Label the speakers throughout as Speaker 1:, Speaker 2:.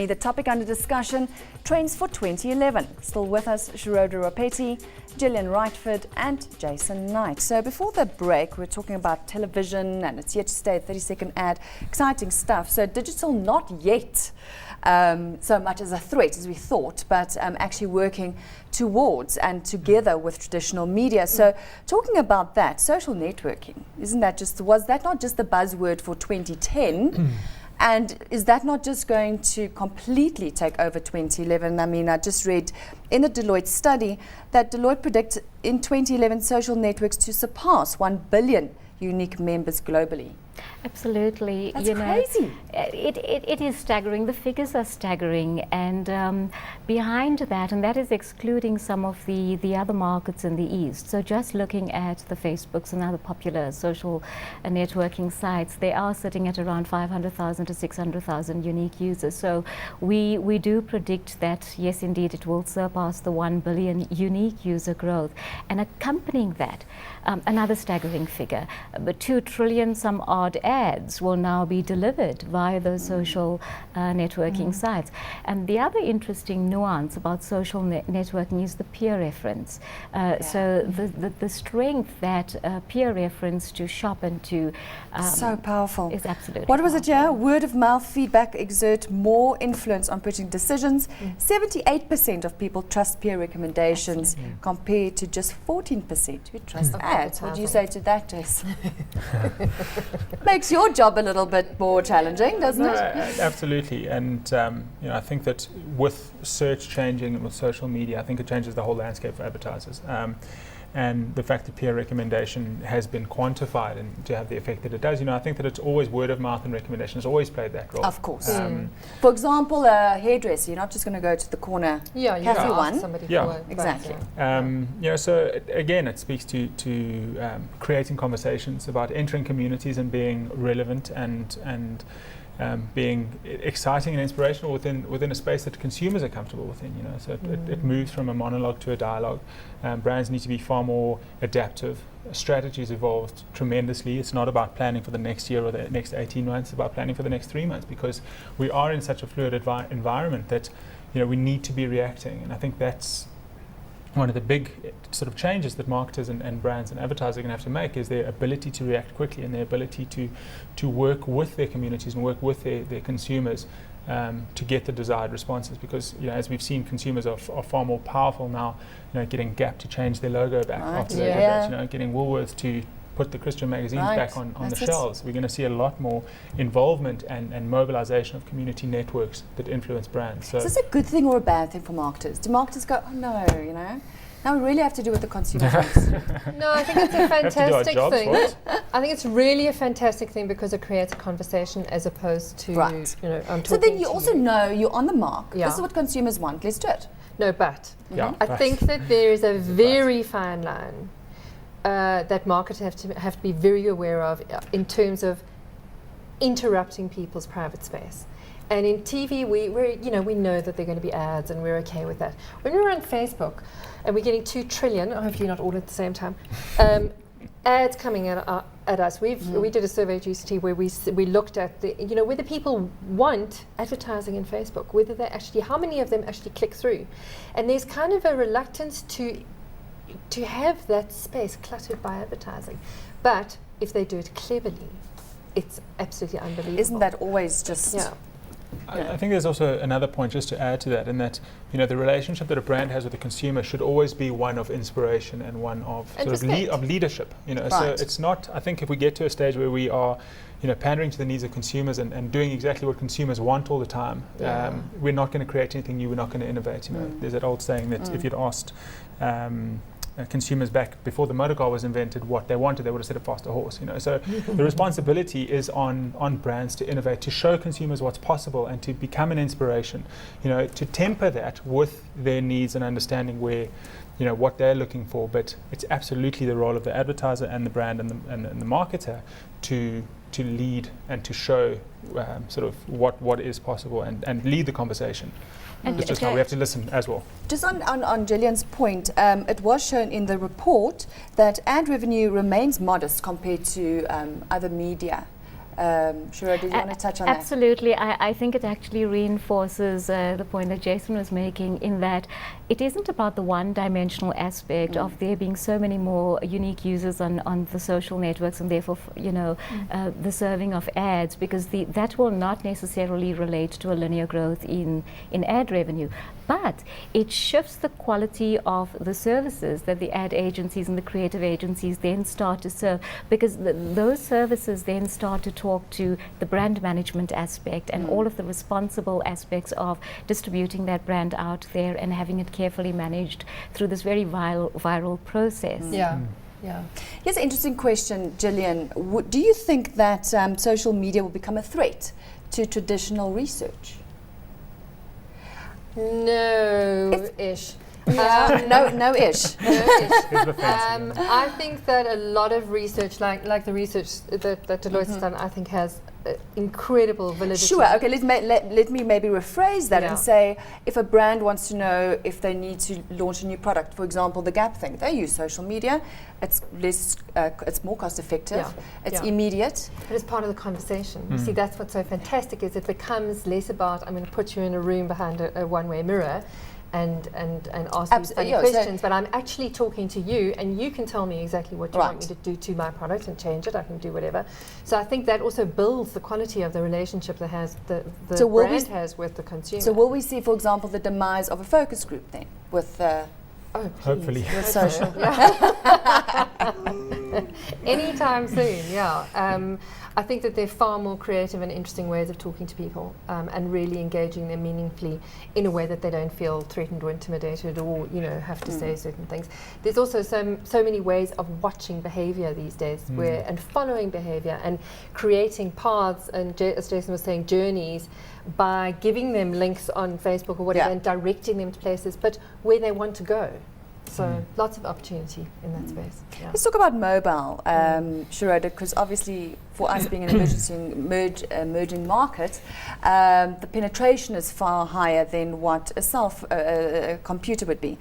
Speaker 1: The topic under discussion, trends for 2011. Still with us, Shiroda Rapeti, Gillian, Rightford and Jason Knight. So before the break, we're talking about television and it's yet to stay, 30-second ad, exciting stuff. So digital not yet so much as a threat as we thought, but actually working towards and together with traditional media. So talking about that, social networking, was that not just the buzzword for 2010? And is that not just going to completely take over 2011? I mean, I just read in a Delloite study that Delloite predicts in 2011 social networks to surpass 1 billion unique members globally.
Speaker 2: Absolutely.
Speaker 1: That's crazy.
Speaker 2: It is staggering. The figures are staggering, and behind that, and that is excluding some of the other markets in the East. So just looking at the Facebooks and other popular social networking sites, they are sitting at around 500,000 to 600,000 unique users. So we do predict that, yes, indeed, it will surpass the 1 billion unique user growth. And accompanying that, another staggering figure, but 2 trillion some odd ads will now be delivered via those social networking sites. And the other interesting nuance about social networking is the peer reference. So the strength that peer reference to shop and to
Speaker 1: so powerful
Speaker 2: is absolutely
Speaker 1: What was
Speaker 2: powerful.
Speaker 1: it here? Word of mouth feedback exert more influence on purchasing decisions. 78% of people trust peer recommendations compared to just 14% who trust ads. What do you say to that, Jess? Makes your job a little bit more challenging, doesn't it?
Speaker 3: Absolutely, and I think that with search changing and with social media, I think it changes the whole landscape for advertisers. And the fact that peer recommendation has been quantified and to have the effect that it does, I think that it's always word of mouth and recommendation has always played that role.
Speaker 1: Of course. For example, a hairdresser, you're not just going to go to the corner cafe one. Exactly.
Speaker 3: So again, it speaks to creating conversations about entering communities and being relevant and being exciting and inspirational within a space that consumers are comfortable within. So it moves from a monologue to a dialogue. Brands need to be far more adaptive. Strategies evolved tremendously. It's not about planning for the next year or the next 18 months. It's about planning for the next 3 months, because we are in such a fluid environment that we need to be reacting. And I think that's one of the big sort of changes that marketers and brands and advertisers are going to have to make, is their ability to react quickly and their ability to work with their communities and work with their consumers to get the desired responses. Because as we've seen, consumers are far more powerful now. Getting Gap to change their logo back after they did that. Getting Woolworths to put the Christian magazines back on the shelves. We're going to see a lot more involvement and mobilization of community networks that influence brands. So
Speaker 1: is this a good thing or a bad thing for marketers? Do marketers go, oh no, now we really have to do what the consumer wants?
Speaker 4: No, I think it's a fantastic thing. I think it's really a fantastic thing because it creates a conversation as opposed to, I'm talking.
Speaker 1: So then you also know you're on the mark.
Speaker 4: Yeah.
Speaker 1: This is what consumers want. Let's do it.
Speaker 4: No, but I think that there is a very fine line that marketers have to be very aware of in terms of interrupting people's private space. And in TV, we know that there are going to be ads, and we're okay with that. When we're on Facebook, and we're getting 2 trillion, hopefully not all at the same time, ads coming at us. We did a survey at UCT where we looked at whether people want advertising in Facebook, whether they actually, how many of them actually click through, and there's kind of a reluctance to have that space cluttered by advertising. But if they do it cleverly, it's absolutely unbelievable.
Speaker 1: Isn't that always just...
Speaker 4: Yeah.
Speaker 3: I think there's also another point just to add to that, in that the relationship that a brand has with the consumer should always be one of inspiration and one of of leadership. So it's not. I think if we get to a stage where we are, pandering to the needs of consumers and doing exactly what consumers want all the time, we're not going to create anything new. We're not going to innovate. There's that old saying that if you'd asked consumers back before the motor car was invented what they wanted, they would have said a faster horse. So the responsibility is on brands to innovate, to show consumers what's possible, and to become an inspiration. To temper that with their needs and understanding where, what they're looking for. But it's absolutely the role of the advertiser and the brand and the marketer to lead and to show sort of what is possible and lead the conversation. And it's just how we have to listen as well.
Speaker 1: Just on Gillian's point, it was shown in the report that ad revenue remains modest compared to other media. Shiroda, did you want to touch on that?
Speaker 2: Absolutely. I think it actually reinforces the point that Jason was making, in that it isn't about the one-dimensional aspect of there being so many more unique users on the social networks, and therefore, the serving of ads, because that will not necessarily relate to a linear growth in ad revenue. But it shifts the quality of the services that the ad agencies and the creative agencies then start to serve, because those services then start to talk to the brand management aspect and all of the responsible aspects of distributing that brand out there and having it carefully managed through this very viral process.
Speaker 4: Yeah.
Speaker 1: Here's an interesting question, Gillian. Do you think that social media will become a threat to traditional research?
Speaker 4: No-ish.
Speaker 1: No-ish.
Speaker 4: I think that a lot of research, like the research that Delloite has done, I think has incredible validity.
Speaker 1: Sure. Okay. Let me maybe rephrase that and say, if a brand wants to know if they need to launch a new product, for example, the Gap thing, they use social media. It's less. It's more cost effective. It's immediate.
Speaker 4: But it's part of the conversation. You see, that's what's so fantastic, is it becomes less about, I'm going to put you in a room behind a one-way mirror and ask you funny questions, but I'm actually talking to you, and you can tell me exactly what you want me to do to my product and change it. I can do whatever. So I think that also builds the quality of the relationship that the brand has with the consumer.
Speaker 1: So will we see, for example, the demise of a focus group then with
Speaker 3: hopefully
Speaker 1: with social?
Speaker 4: Anytime soon, I think that there are far more creative and interesting ways of talking to people and really engaging them meaningfully in a way that they don't feel threatened or intimidated or have to say certain things. There's also so many ways of watching behavior these days and following behavior and creating paths and, as Jason was saying, journeys by giving them links on Facebook or whatever and directing them to places, but where they want to go. So lots of opportunity in that space. Yeah.
Speaker 1: Let's talk about mobile, Shiroda, because obviously for us being an emerging market, the penetration is far higher than what a computer would be.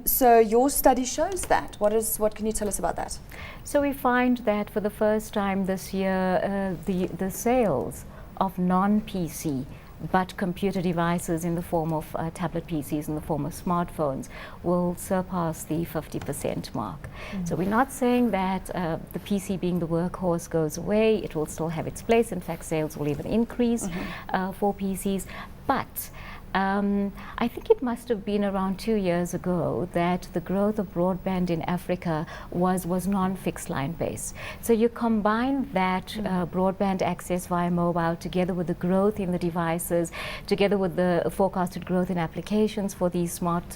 Speaker 1: So your study shows that. What can you tell us about that?
Speaker 2: So we find that for the first time this year, the sales of non-PC but computer devices in the form of tablet PCs, in the form of smartphones, will surpass the 50% mark. So we're not saying that the PC being the workhorse goes away. It will still have its place. In fact, sales will even increase for PCs. But I think it must have been around 2 years ago that the growth of broadband in Africa was non-fixed line based. So you combine that broadband access via mobile together with the growth in the devices, together with the forecasted growth in applications for these smart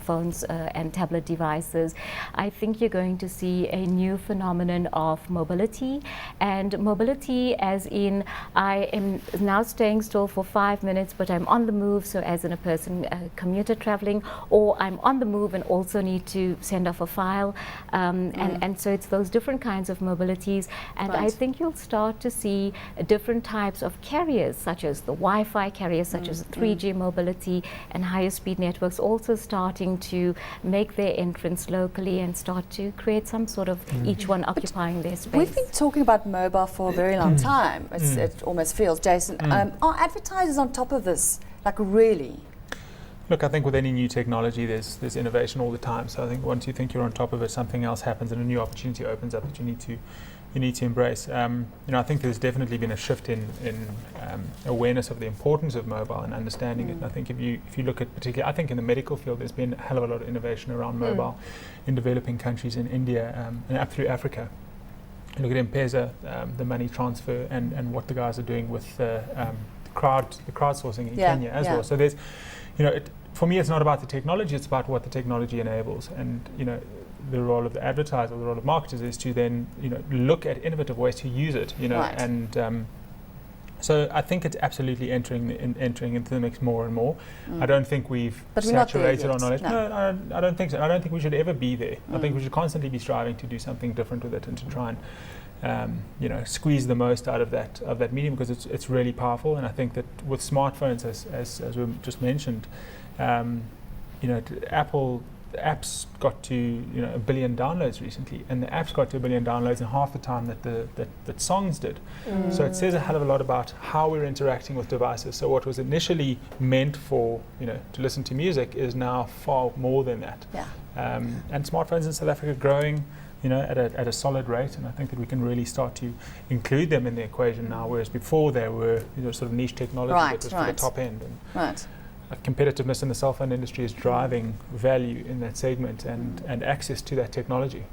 Speaker 2: phones and tablet devices. I think you're going to see a new phenomenon of mobility, and mobility as in I am now staying still for 5 minutes but I'm on the move. So as in a person commuter traveling, or I'm on the move and also need to send off a file, and so it's those different kinds of mobilities, and I think you'll start to see different types of carriers, such as the Wi-Fi carriers, such as 3G mobility and higher speed networks, also starting to make their entrance locally and start to create some sort of each one occupying their space.
Speaker 1: We've been talking about mobile for a very long time. It almost feels, Jason. Are advertisers on top of this? Like really?
Speaker 3: Look, I think with any new technology, there's innovation all the time. So I think once you think you're on top of it, something else happens and a new opportunity opens up that you need to embrace. I think there's definitely been a shift in awareness of the importance of mobile and understanding it. And I think if you look at particularly, I think in the medical field, there's been a hell of a lot of innovation around mobile in developing countries in India and up through Africa. Look at M-Pesa, the money transfer, and what the guys are doing with the crowdsourcing in Kenya as well. So there's, for me, it's not about the technology; it's about what the technology enables. And the role of the advertiser, the role of marketers, is to then look at innovative ways to use it. And so I think it's absolutely entering into the mix more and more. I don't think we've saturated our knowledge. No, I don't think so. I don't think we should ever be there. I think we should constantly be striving to do something different with it and to try and squeeze the most out of that medium, because it's really powerful. And I think that with smartphones, as we just mentioned, Apple apps got to $1 billion downloads recently, and the apps got to $1 billion downloads in half the time that songs did. So it says a hell of a lot about how we're interacting with devices. So what was initially meant for to listen to music is now far more than that.
Speaker 1: Yeah.
Speaker 3: And smartphones in South Africa are growing at a solid rate, and I think that we can really start to include them in the equation now, whereas before they were sort of niche technology that was for the top end. And competitiveness in the cell phone industry is driving value in that segment and access to that technology.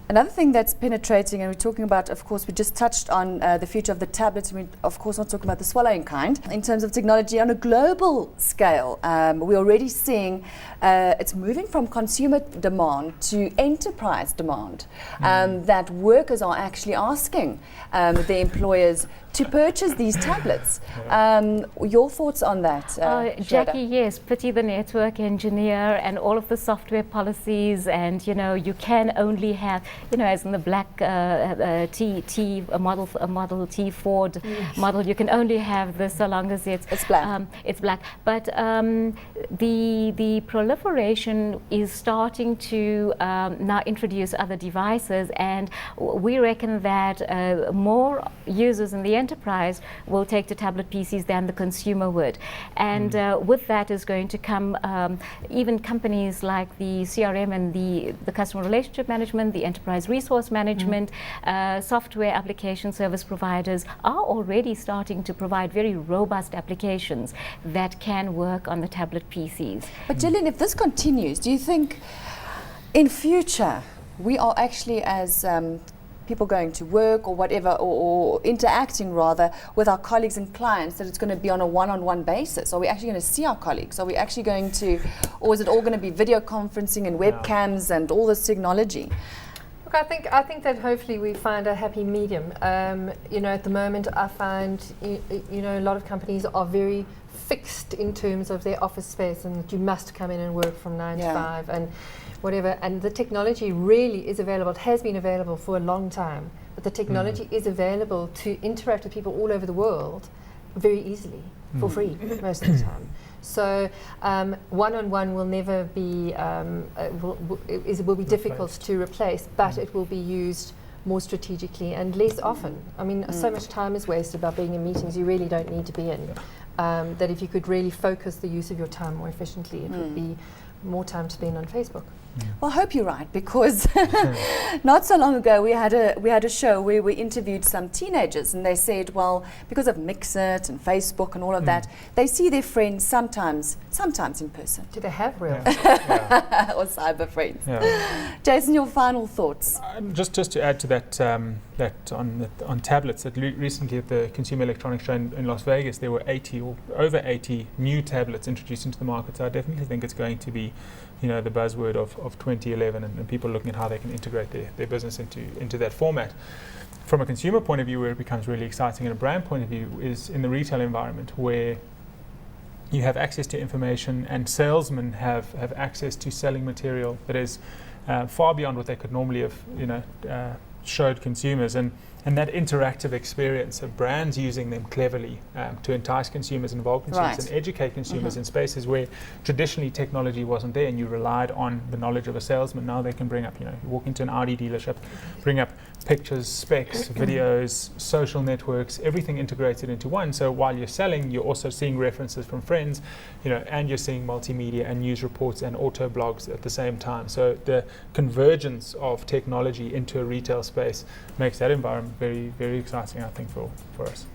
Speaker 1: Another thing that's penetrating, and we're talking about, of course, we just touched on the future of the tablets, and we're of course not talking about the swallowing kind. In terms of technology on a global scale, we're already seeing it's moving from consumer demand to enterprise demand, that workers are actually asking their employers to purchase these tablets. Your thoughts on that,
Speaker 2: Jackie? Yes, pity the network engineer and all of the software policies, and you can only have, as in the black Model T Ford model, you can only have this so long as it's black. It's black, but the proliferation is starting to now introduce other devices, and we reckon that more users in the enterprise will take to tablet PCs than the consumer would, and with that is going to come even companies like the CRM and the customer relationship management, the enterprise resource management, software application service providers are already starting to provide very robust applications that can work on the tablet PCs.
Speaker 1: But Gillian, if this continues, do you think in future we are actually, as people going to work or whatever, or interacting rather with our colleagues and clients, that it's going to be on a one-on-one basis? Are we actually going to see our colleagues? Are we actually going to, or is it all going to be video conferencing and webcams and all this technology?
Speaker 4: Look, I think that hopefully we find a happy medium. At the moment I find a lot of companies are very fixed in terms of their office space, and you must come in and work from 9 to 5 and whatever, and the technology really is available. It has been available for a long time, but the technology is available to interact with people all over the world very easily for free most of the time. So one-on-one will never be will be difficult to replace, but it will be used more strategically and less often. I mean, so much time is wasted by being in meetings you really don't need to be in, that if you could really focus the use of your time more efficiently, it would be more time to spend on Facebook.
Speaker 1: Well, I hope you're right, because not so long ago we had a show where we interviewed some teenagers, and they said, well, because of Mixit and Facebook and all of that, they see their friends sometimes in person.
Speaker 4: Do they have real
Speaker 1: or cyber friends? Jason, your final thoughts?
Speaker 3: Just to add to that, that on tablets, that recently at the Consumer Electronics Show in Las Vegas, there were 80 or over 80 new tablets introduced into the market. So I definitely think it's going to be the buzzword of 2011, and people looking at how they can integrate their business into that format. From a consumer point of view, where it becomes really exciting, and a brand point of view, is in the retail environment, where you have access to information, and salesmen have access to selling material that is far beyond what they could normally have showed consumers, and that interactive experience of brands using them cleverly to entice consumers, involve consumers, and educate consumers in spaces where traditionally technology wasn't there, and you relied on the knowledge of a salesman. Now they can bring up, you walk into an Audi dealership, bring up pictures, specs, videos, social networks, everything integrated into one. So while you're selling, you're also seeing references from friends, and you're seeing multimedia and news reports and auto blogs at the same time. So the convergence of technology into a retail space makes that environment very, very exciting, I think, for us.